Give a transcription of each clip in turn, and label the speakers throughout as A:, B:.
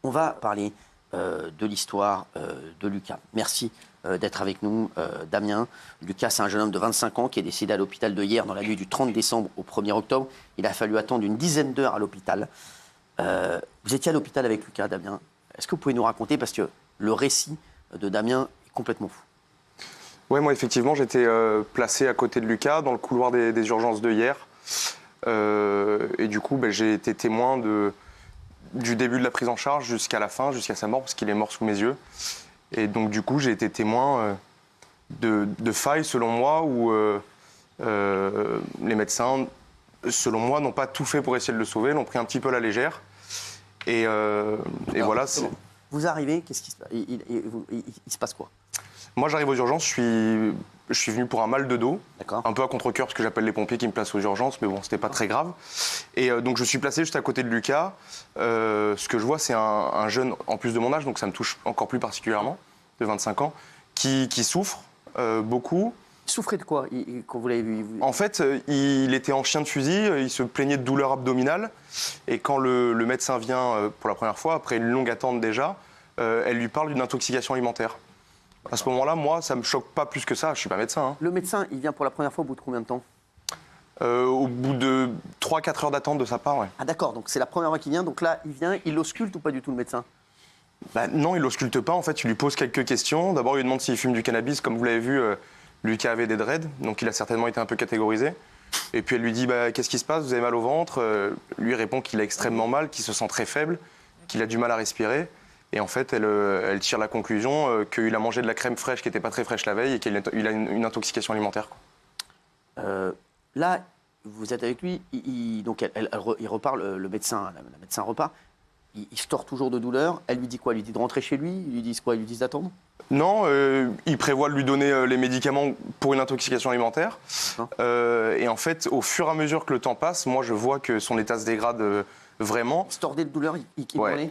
A: On va parler de l'histoire de Lucas. Merci d'être avec nous, Damien. Lucas, c'est un jeune homme de 25 ans qui est décédé à l'hôpital de Hyères dans la nuit du 30 décembre au 1er octobre. Il a fallu attendre une dizaine d'heures à l'hôpital. Vous étiez à l'hôpital avec Lucas, Damien. Est-ce que vous pouvez nous raconter, parce que le récit de Damien est complètement fou.
B: Oui, moi, effectivement, j'étais placé à côté de Lucas, dans le couloir des urgences de Hyères. Et du coup, j'ai été témoin du début de la prise en charge jusqu'à la fin, jusqu'à sa mort, parce qu'il est mort sous mes yeux. Et donc, du coup, j'ai été témoin de failles, selon moi, où les médecins, selon moi, n'ont pas tout fait pour essayer de le sauver, l'ont pris un petit peu à la légère. Et voilà.
A: Vous arrivez, qu'est-ce qui se passe ? Il se passe quoi ?
B: Moi, j'arrive aux urgences, je suis venu pour un mal de dos, un peu à contre-cœur, parce que j'appelle les pompiers qui me placent aux urgences, mais bon, c'était pas très grave. Et donc, je suis placé juste à côté de Lucas. Ce que je vois, c'est un jeune, en plus de mon âge, donc ça me touche encore plus particulièrement, de 25 ans, qui souffre beaucoup.
A: Il souffrait de quoi quand vous l'avez vu ?
B: En fait, il était en chien de fusil, il se plaignait de douleurs abdominales. Et quand le médecin vient pour la première fois, après une longue attente déjà, elle lui parle d'une intoxication alimentaire. À ce moment-là, moi, ça ne me choque pas plus que ça, je ne suis pas médecin.
A: Le médecin, il vient pour la première fois au bout de combien de temps ?
B: Au bout de 3-4 heures d'attente de sa part, ouais.
A: Ah d'accord, donc c'est la première fois qu'il vient, donc là, il vient, il ausculte ou pas du tout le médecin ?
B: Non, il l'ausculte pas, en fait, il lui pose quelques questions. D'abord, il lui demande s'il fume du cannabis, comme vous l'avez vu, Lucas avait des dreads, donc il a certainement été un peu catégorisé. Et puis elle lui dit, qu'est-ce qui se passe, vous avez mal au ventre ? Lui répond qu'il a extrêmement mal, qu'il se sent très faible, qu'il a du mal à respirer. Et en fait, elle tire la conclusion qu'il a mangé de la crème fraîche qui n'était pas très fraîche la veille et qu'il a une intoxication alimentaire.
A: Là, vous êtes avec lui, il repart, le médecin, la médecin repart. Il se tord toujours de douleur. Elle lui dit quoi ? Elle lui dit de rentrer chez lui ? Ils lui disent quoi ? Ils lui disent d'attendre ?
B: Non, il prévoit de lui donner les médicaments pour une intoxication alimentaire. Et en fait, au fur et à mesure que le temps passe, moi, je vois que son état se dégrade vraiment.
A: Il se tordait de douleur, il hurlait ?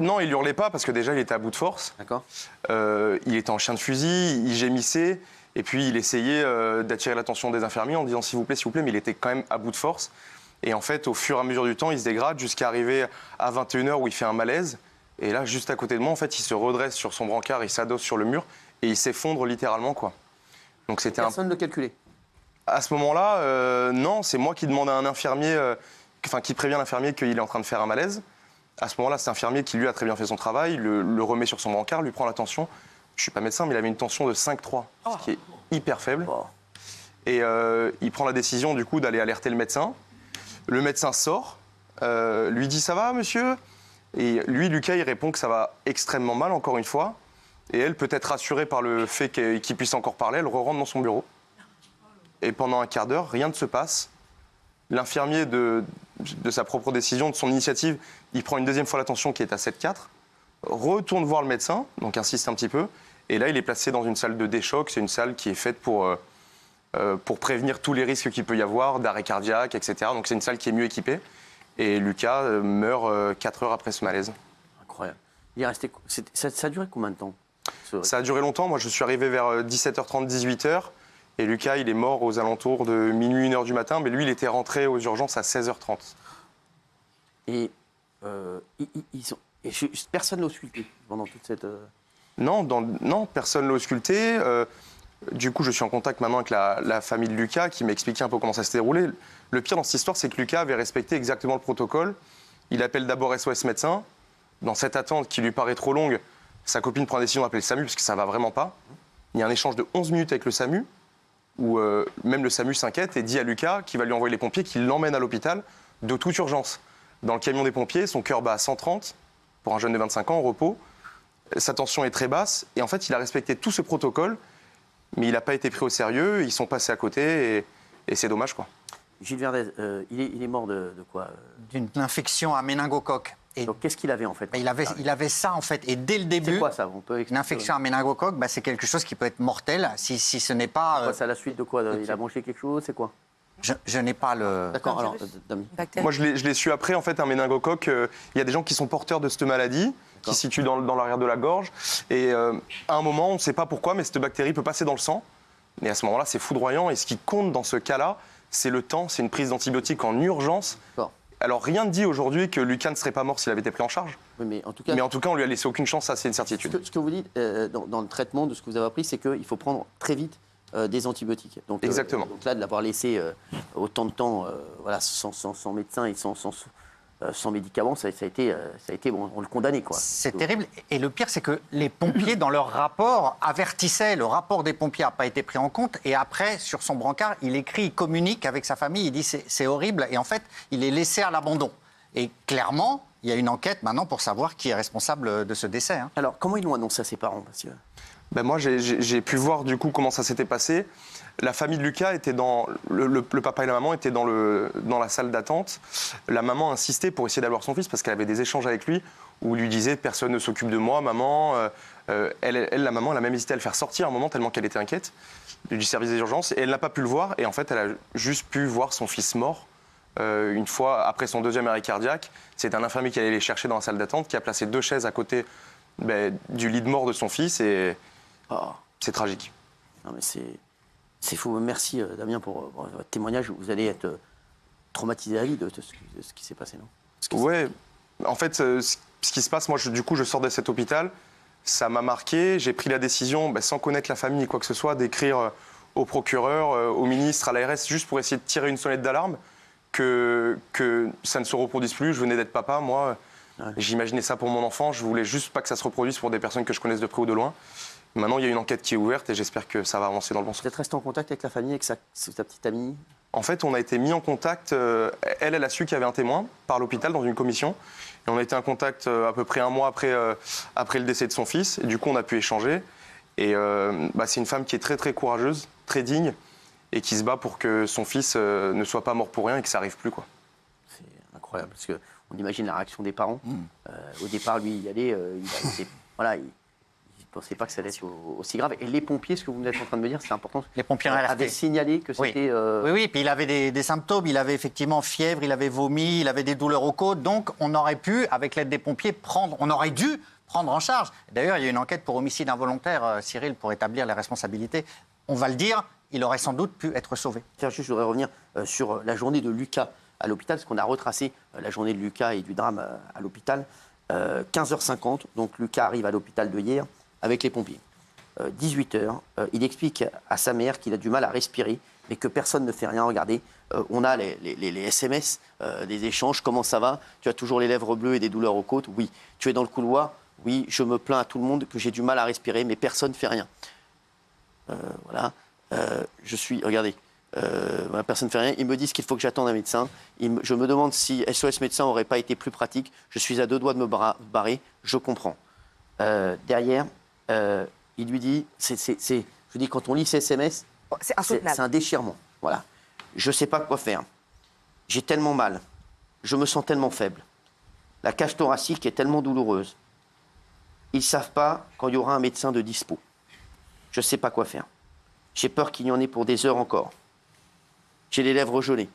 B: Non, il hurlait pas parce que déjà, il était à bout de force.
A: D'accord.
B: Il était en chien de fusil, il gémissait. Et puis, il essayait d'attirer l'attention des infirmiers en disant s'il vous plaît, mais il était quand même à bout de force. Et en fait, au fur et à mesure du temps, il se dégrade jusqu'à arriver à 21h où il fait un malaise. Et là, juste à côté de moi, en fait, il se redresse sur son brancard, il s'adosse sur le mur et il s'effondre littéralement, quoi. Donc c'était
A: personne ne le calculait.
B: À ce moment-là, non, c'est moi qui demande à un infirmier, qui prévient l'infirmier qu'il est en train de faire un malaise. À ce moment-là, c'est l'infirmier qui, lui, a très bien fait son travail, le remet sur son brancard, lui prend la tension. Je suis pas médecin, mais il avait une tension de 5,3, ce qui est hyper faible. Et il prend la décision, du coup, d'aller alerter le médecin. Le médecin sort, lui dit « ça va, monsieur ?» Et lui, Lucas, il répond que ça va extrêmement mal, encore une fois. Et elle, peut-être rassurée par le fait qu'il puisse encore parler, elle re-rentre dans son bureau. Et pendant un quart d'heure, rien ne se passe. L'infirmier, de sa propre décision, de son initiative, il prend une deuxième fois la tension qui est à 7,4, retourne voir le médecin, donc insiste un petit peu. Et là, il est placé dans une salle de déchoc. C'est une salle qui est faite pour prévenir tous les risques qu'il peut y avoir, d'arrêt cardiaque, etc. Donc c'est une salle qui est mieux équipée. Et Lucas meurt 4 heures après ce malaise.
A: Incroyable. Il est resté... Ça a duré combien de temps ?
B: Ça a duré longtemps. Moi, je suis arrivé vers 17h30, 18h. Et Lucas, il est mort aux alentours de minuit, 1h du matin. Mais lui, il était rentré aux urgences à 16h30.
A: Et, personne ne l'a ausculté pendant toute cette...
B: Non, personne ne l'a ausculté. Du coup, je suis en contact maintenant avec la famille de Lucas qui m'a expliqué un peu comment ça s'était déroulé. Le pire dans cette histoire, c'est que Lucas avait respecté exactement le protocole. Il appelle d'abord SOS médecin. Dans cette attente qui lui paraît trop longue, sa copine prend la décision d'appeler le SAMU parce que ça ne va vraiment pas. Il y a un échange de 11 minutes avec le SAMU où même le SAMU s'inquiète et dit à Lucas qu'il va lui envoyer les pompiers, qu'il l'emmène à l'hôpital de toute urgence. Dans le camion des pompiers, son cœur bat à 130 pour un jeune de 25 ans en repos. Sa tension est très basse et en fait, il a respecté tout ce protocole. Mais il n'a pas été pris au sérieux, ils sont passés à côté et c'est dommage, quoi.
A: Gilles Verdez, il est mort de quoi ?
C: D'une infection à méningocoque.
A: Et donc qu'est-ce qu'il avait en fait ?
C: Il avait ça en fait, et dès le début,
A: c'est quoi ça ? On peut
C: une infection à méningocoque, c'est quelque chose qui peut être mortel si ce n'est pas...
A: C'est à la suite de quoi ? Il a mangé quelque chose, c'est quoi ?
C: Je n'ai pas le...
A: D'accord, alors,
B: moi je l'ai su après, en fait, un méningocoque, il y a des gens qui sont porteurs de cette maladie, qui se situe dans l'arrière de la gorge. Et à un moment, on ne sait pas pourquoi, mais cette bactérie peut passer dans le sang. Et à ce moment-là, c'est foudroyant. Et ce qui compte dans ce cas-là, c'est le temps. C'est une prise d'antibiotiques en urgence. Alors rien ne dit aujourd'hui que Lucas ne serait pas mort s'il avait été pris en charge.
A: Oui, mais en tout cas,
B: on lui a laissé aucune chance, ça c'est une certitude.
A: ce que vous dites dans le traitement de ce que vous avez appris, c'est qu'il faut prendre très vite des antibiotiques. Donc,
B: Exactement.
A: Donc là, de l'avoir laissé autant de temps voilà, sans médecin et sans médicaments, ça a été bon, on le condamnait, quoi.
C: C'est terrible. Et le pire, c'est que les pompiers, dans leur rapport, avertissaient. Le rapport des pompiers n'a pas été pris en compte. Et après, sur son brancard, il écrit, il communique avec sa famille. Il dit c'est horrible. Et en fait, il est laissé à l'abandon. Et clairement, il y a une enquête maintenant pour savoir qui est responsable de ce décès. Hein.
A: Alors, comment ils l'ont annoncé à ses parents, monsieur ?
B: Ben moi, j'ai pu voir du coup comment ça s'était passé. La famille de Lucas était dans... Le papa et la maman étaient dans la salle d'attente. La maman insistait pour essayer d'avoir son fils parce qu'elle avait des échanges avec lui où il lui disait « personne ne s'occupe de moi, maman ». La maman, elle a même hésité à le faire sortir à un moment tellement qu'elle était inquiète du service des urgences. Et elle n'a pas pu le voir. Et en fait, elle a juste pu voir son fils mort une fois après son deuxième arrêt cardiaque. C'est un infirmier qui allait les chercher dans la salle d'attente, qui a placé 2 chaises à côté du lit de mort de son fils. Et c'est tragique.
A: Non, mais c'est fou. Merci, Damien, pour votre témoignage. Vous allez être traumatisé à vie de ce qui s'est passé, non ?
B: Ouais. En fait, ce qui se passe, moi, je sors de cet hôpital. Ça m'a marqué. J'ai pris la décision, sans connaître la famille, quoi que ce soit, d'écrire au procureur, au ministre, à l'ARS, juste pour essayer de tirer une sonnette d'alarme, que ça ne se reproduise plus. Je venais d'être papa, moi. Ouais. J'imaginais ça pour mon enfant. Je voulais juste pas que ça se reproduise pour des personnes que je connaisse de près ou de loin. Maintenant, il y a une enquête qui est ouverte et j'espère que ça va avancer dans le bon sens.
A: Vous êtes resté en contact avec la famille, avec sa petite amie ?
B: En fait, on a été mis en contact. Elle a su qu'il y avait un témoin par l'hôpital dans une commission. Et on a été en contact à peu près un mois après le décès de son fils. Et du coup, on a pu échanger. Et c'est une femme qui est très, très courageuse, très digne et qui se bat pour que son fils ne soit pas mort pour rien et que ça n'arrive plus, quoi.
A: C'est incroyable parce qu'on imagine la réaction des parents. Au départ, lui, il y allait. Il ne pensait pas que ça allait être aussi grave. Et les pompiers, ce que vous êtes en train de me dire, c'est important.
C: Les pompiers
A: avaient signalé que c'était...
C: Oui, puis il avait des symptômes. Il avait effectivement fièvre, il avait vomi, il avait des douleurs aux côtes. Donc, on aurait pu, avec l'aide des pompiers, on aurait dû prendre en charge. D'ailleurs, il y a une enquête pour homicide involontaire, Cyril, pour établir les responsabilités. On va le dire, il aurait sans doute pu être sauvé.
A: Je voudrais revenir sur la journée de Lucas à l'hôpital, parce qu'on a retracé la journée de Lucas et du drame à l'hôpital. 15h50, donc Lucas arrive à l'hôpital de Hyères avec les pompiers. 18h, il explique à sa mère qu'il a du mal à respirer, mais que personne ne fait rien. Regardez, on a les SMS, des échanges. Comment ça va ? Tu as toujours les lèvres bleues et des douleurs aux côtes ? Oui. Tu es dans le couloir ? Oui. Je me plains à tout le monde que j'ai du mal à respirer, mais personne ne fait rien. Voilà. Regardez, personne ne fait rien. Ils me disent qu'il faut que j'attende un médecin. Je me demande si SOS médecin n'aurait pas été plus pratique. Je suis à 2 doigts de me barrer. Je comprends. Derrière, il lui dit, je vous dis, quand on lit ces SMS,
D: c'est insoutenable.
A: C'est un déchirement. Voilà. Je ne sais pas quoi faire. J'ai tellement mal. Je me sens tellement faible. La cage thoracique est tellement douloureuse. Ils ne savent pas quand il y aura un médecin de dispo. Je ne sais pas quoi faire. J'ai peur qu'il y en ait pour des heures encore. J'ai les lèvres gelées.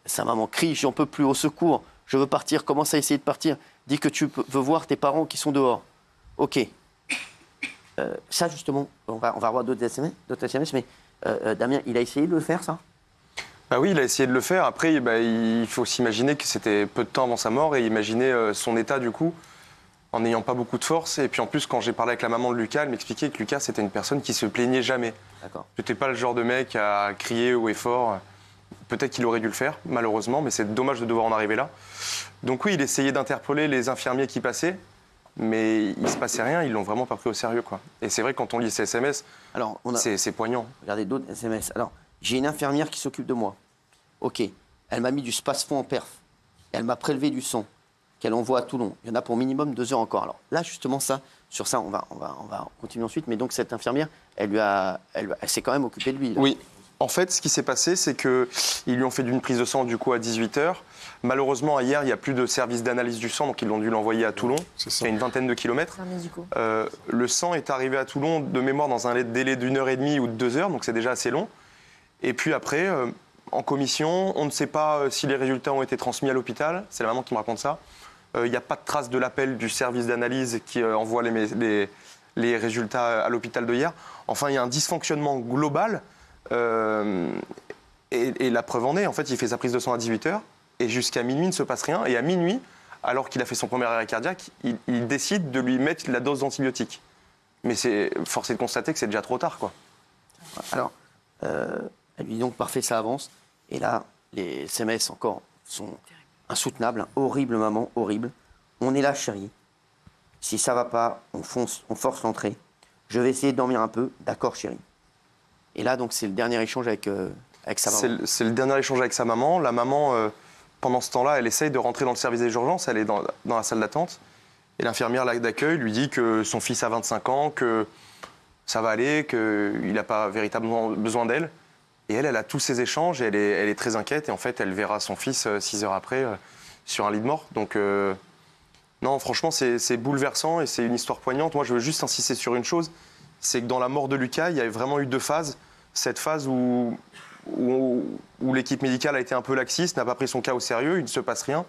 A: Sa maman crie, j'en peux plus, au secours. Je veux partir, commence à essayer de partir. Dis que tu veux voir tes parents qui sont dehors. Ok. Ça, justement, on va avoir d'autres SMS, mais Damien, il a essayé de le faire, ça ?
B: Bah oui, il a essayé de le faire. Après, il faut s'imaginer que c'était peu de temps avant sa mort et imaginer son état, du coup, en n'ayant pas beaucoup de force. Et puis en plus, quand j'ai parlé avec la maman de Lucas, elle m'expliquait que Lucas, c'était une personne qui se plaignait jamais.
A: D'accord.
B: C'était pas le genre de mec à crier haut et fort. Peut-être qu'il aurait dû le faire, malheureusement, mais c'est dommage de devoir en arriver là. Donc oui, il essayait d'interpeller les infirmiers qui passaient, mais il ne se passait rien, ils l'ont vraiment pas pris au sérieux, quoi. Et c'est vrai que quand on lit ces SMS, c'est poignant.
A: Regardez d'autres SMS. Alors, j'ai une infirmière qui s'occupe de moi. Ok, elle m'a mis du spasfon en perf. Elle m'a prélevé du sang qu'elle envoie à Toulon. Il y en a pour minimum 2 heures encore. Alors là, justement, sur ça, on va continuer ensuite. Mais donc, cette infirmière, elle s'est quand même occupée de lui. Là.
B: Oui. En fait, ce qui s'est passé, c'est qu'ils lui ont fait d'une prise de sang du coup à 18h. Malheureusement, hier, il n'y a plus de service d'analyse du sang, donc ils l'ont dû l'envoyer à Toulon. C'est une vingtaine de kilomètres. Le sang est arrivé à Toulon de mémoire dans un délai d'1h30 ou de 2 heures, donc c'est déjà assez long. Et puis après, en commission, on ne sait pas si les résultats ont été transmis à l'hôpital. C'est la maman qui me raconte ça. Il n'y a pas de trace de l'appel du service d'analyse qui envoie les résultats à l'hôpital de Hyères. Enfin, il y a un dysfonctionnement global. Et la preuve en est, en fait, il fait sa prise de sang à 18h et jusqu'à minuit, il ne se passe rien. Et à minuit, alors qu'il a fait son premier arrêt cardiaque, il décide de lui mettre la dose d'antibiotiques. Mais force est de constater que c'est déjà trop tard, quoi.
A: Alors, elle lui dit donc, parfait, ça avance. Et là, les SMS encore sont insoutenables. Horrible, maman, horrible. On est là, chérie. Si ça va pas, on force l'entrée. Je vais essayer de dormir un peu. D'accord, chérie. Et là, donc, c'est le dernier échange avec sa maman.
B: C'est le dernier échange avec sa maman. La maman, pendant ce temps-là, elle essaye de rentrer dans le service des urgences. Elle est dans la salle d'attente. Et l'infirmière d'accueil lui dit que son fils a 25 ans, que ça va aller, qu'il n'a pas véritablement besoin d'elle. Et elle a tous ces échanges et elle est très inquiète. Et en fait, elle verra son fils 6 heures après sur un lit de mort. Donc, non, franchement, c'est bouleversant et c'est une histoire poignante. Moi, je veux juste insister sur une chose. C'est que dans la mort de Lucas, il y a vraiment eu 2 phases. Cette phase où l'équipe médicale a été un peu laxiste, n'a pas pris son cas au sérieux, il ne se passe rien.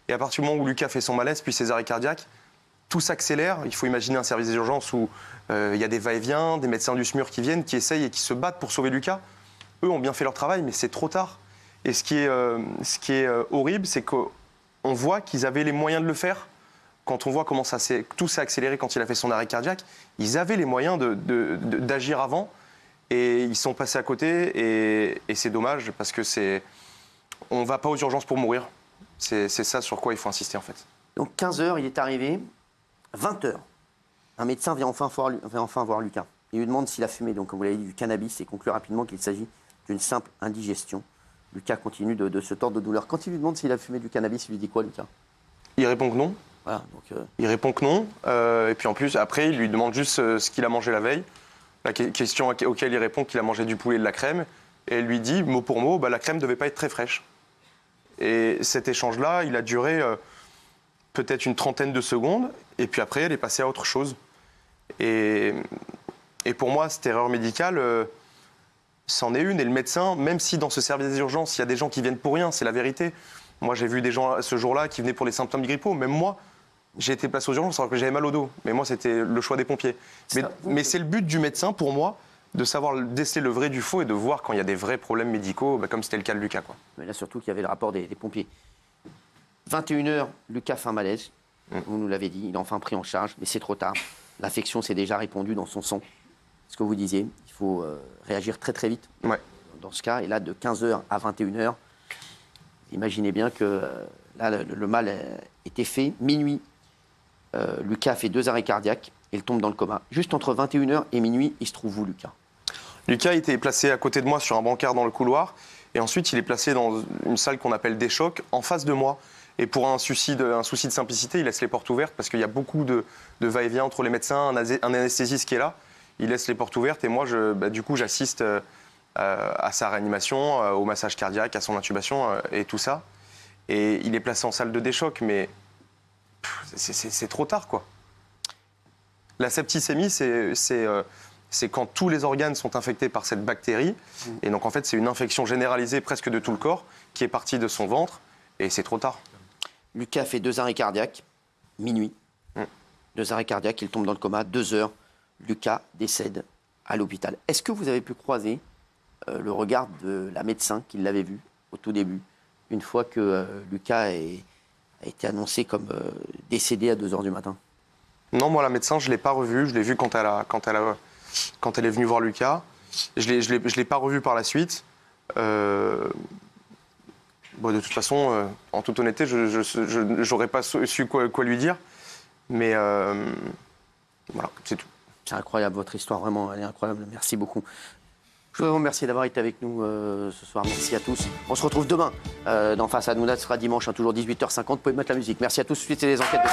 B: Et à partir du moment où Lucas fait son malaise, puis ses arrêts cardiaques, tout s'accélère. Il faut imaginer un service des urgences où il y a des va-et-vient, des médecins du SMUR qui viennent, qui essayent et qui se battent pour sauver Lucas. Eux ont bien fait leur travail, mais c'est trop tard. Et ce qui est horrible, c'est qu'on voit qu'ils avaient les moyens de le faire. Quand on voit comment tout s'est accéléré quand il a fait son arrêt cardiaque, ils avaient les moyens d'agir avant et ils sont passés à côté et c'est dommage parce que on ne va pas aux urgences pour mourir. C'est ça sur quoi il faut insister en fait.
A: Donc 15h, il est arrivé. 20h, un médecin vient enfin voir Lucas. Il lui demande s'il a fumé, donc comme vous l'avez dit, du cannabis et conclut rapidement qu'il s'agit d'une simple indigestion. Lucas continue de se tordre de douleur. Quand il lui demande s'il a fumé du cannabis, il lui dit quoi, Lucas?
B: Il répond que non.
A: Voilà, donc,
B: Il répond que non. Et puis en plus, après, il lui demande juste ce qu'il a mangé la veille. La question auquel il répond qu'il a mangé du poulet et de la crème. Et elle lui dit, mot pour mot, la crème ne devait pas être très fraîche. Et cet échange-là, il a duré peut-être une trentaine de secondes. Et puis après, elle est passée à autre chose. Et pour moi, cette erreur médicale, c'en est une. Et le médecin, même si dans ce service des urgences, il y a des gens qui viennent pour rien, c'est la vérité. Moi, j'ai vu des gens ce jour-là qui venaient pour des symptômes grippaux. Même moi, j'ai été placé aux urgences alors que j'avais mal au dos. Mais moi, c'était le choix des pompiers. Mais c'est le but du médecin, pour moi, de savoir déceler le vrai du faux et de voir quand il y a des vrais problèmes médicaux, comme c'était le cas de Lucas, quoi.
A: Mais là, surtout qu'il y avait le rapport des pompiers. 21h, Lucas fait un malaise. Vous nous l'avez dit, il est enfin pris en charge, mais c'est trop tard. L'affection s'est déjà répandue dans son sang. Ce que vous disiez, il faut réagir très très vite dans ce cas. Et là, de 15h à 21h, imaginez bien que là, le mal était fait. Minuit, Lucas fait 2 arrêts cardiaques et il tombe dans le coma. Juste entre 21h et minuit, il se trouve où, Lucas?
B: Lucas était placé à côté de moi sur un brancard dans le couloir. Et ensuite, il est placé dans une salle qu'on appelle des chocs, en face de moi. Et pour un souci de simplicité, il laisse les portes ouvertes parce qu'il y a beaucoup de va-et-vient entre les médecins, un anesthésiste qui est là. Il laisse les portes ouvertes et moi, du coup, j'assiste à sa réanimation, au massage cardiaque, à son intubation et tout ça. Et il est placé en salle de déchoc, mais c'est trop tard, quoi. La septicémie, c'est quand tous les organes sont infectés par cette bactérie. Et donc, en fait, c'est une infection généralisée presque de tout le corps qui est partie de son ventre. Et c'est trop tard.
A: Lucas fait 2 arrêts cardiaques, minuit. 2 arrêts cardiaques, il tombe dans le coma. 2 heures, Lucas décède à l'hôpital. Est-ce que vous avez pu croiser le regard de la médecin qui l'avait vu au tout début, une fois que Lucas a été annoncé comme décédé à 2 heures du matin?
B: Non, moi, la médecin, je ne l'ai pas revue. Je l'ai vue quand elle est venue voir Lucas. Je ne l'ai pas revue par la suite. De toute façon, en toute honnêteté, je n'aurais pas su quoi lui dire. Mais voilà, c'est tout.
A: C'est incroyable, votre histoire, vraiment, elle est incroyable. Merci beaucoup. Je voudrais vous remercier d'avoir été avec nous ce soir. Merci à tous. On se retrouve demain dans Face à Hanouna. Ce sera dimanche, toujours 18h50. Vous pouvez mettre la musique. Merci à tous. Suite, c'est les enquêtes de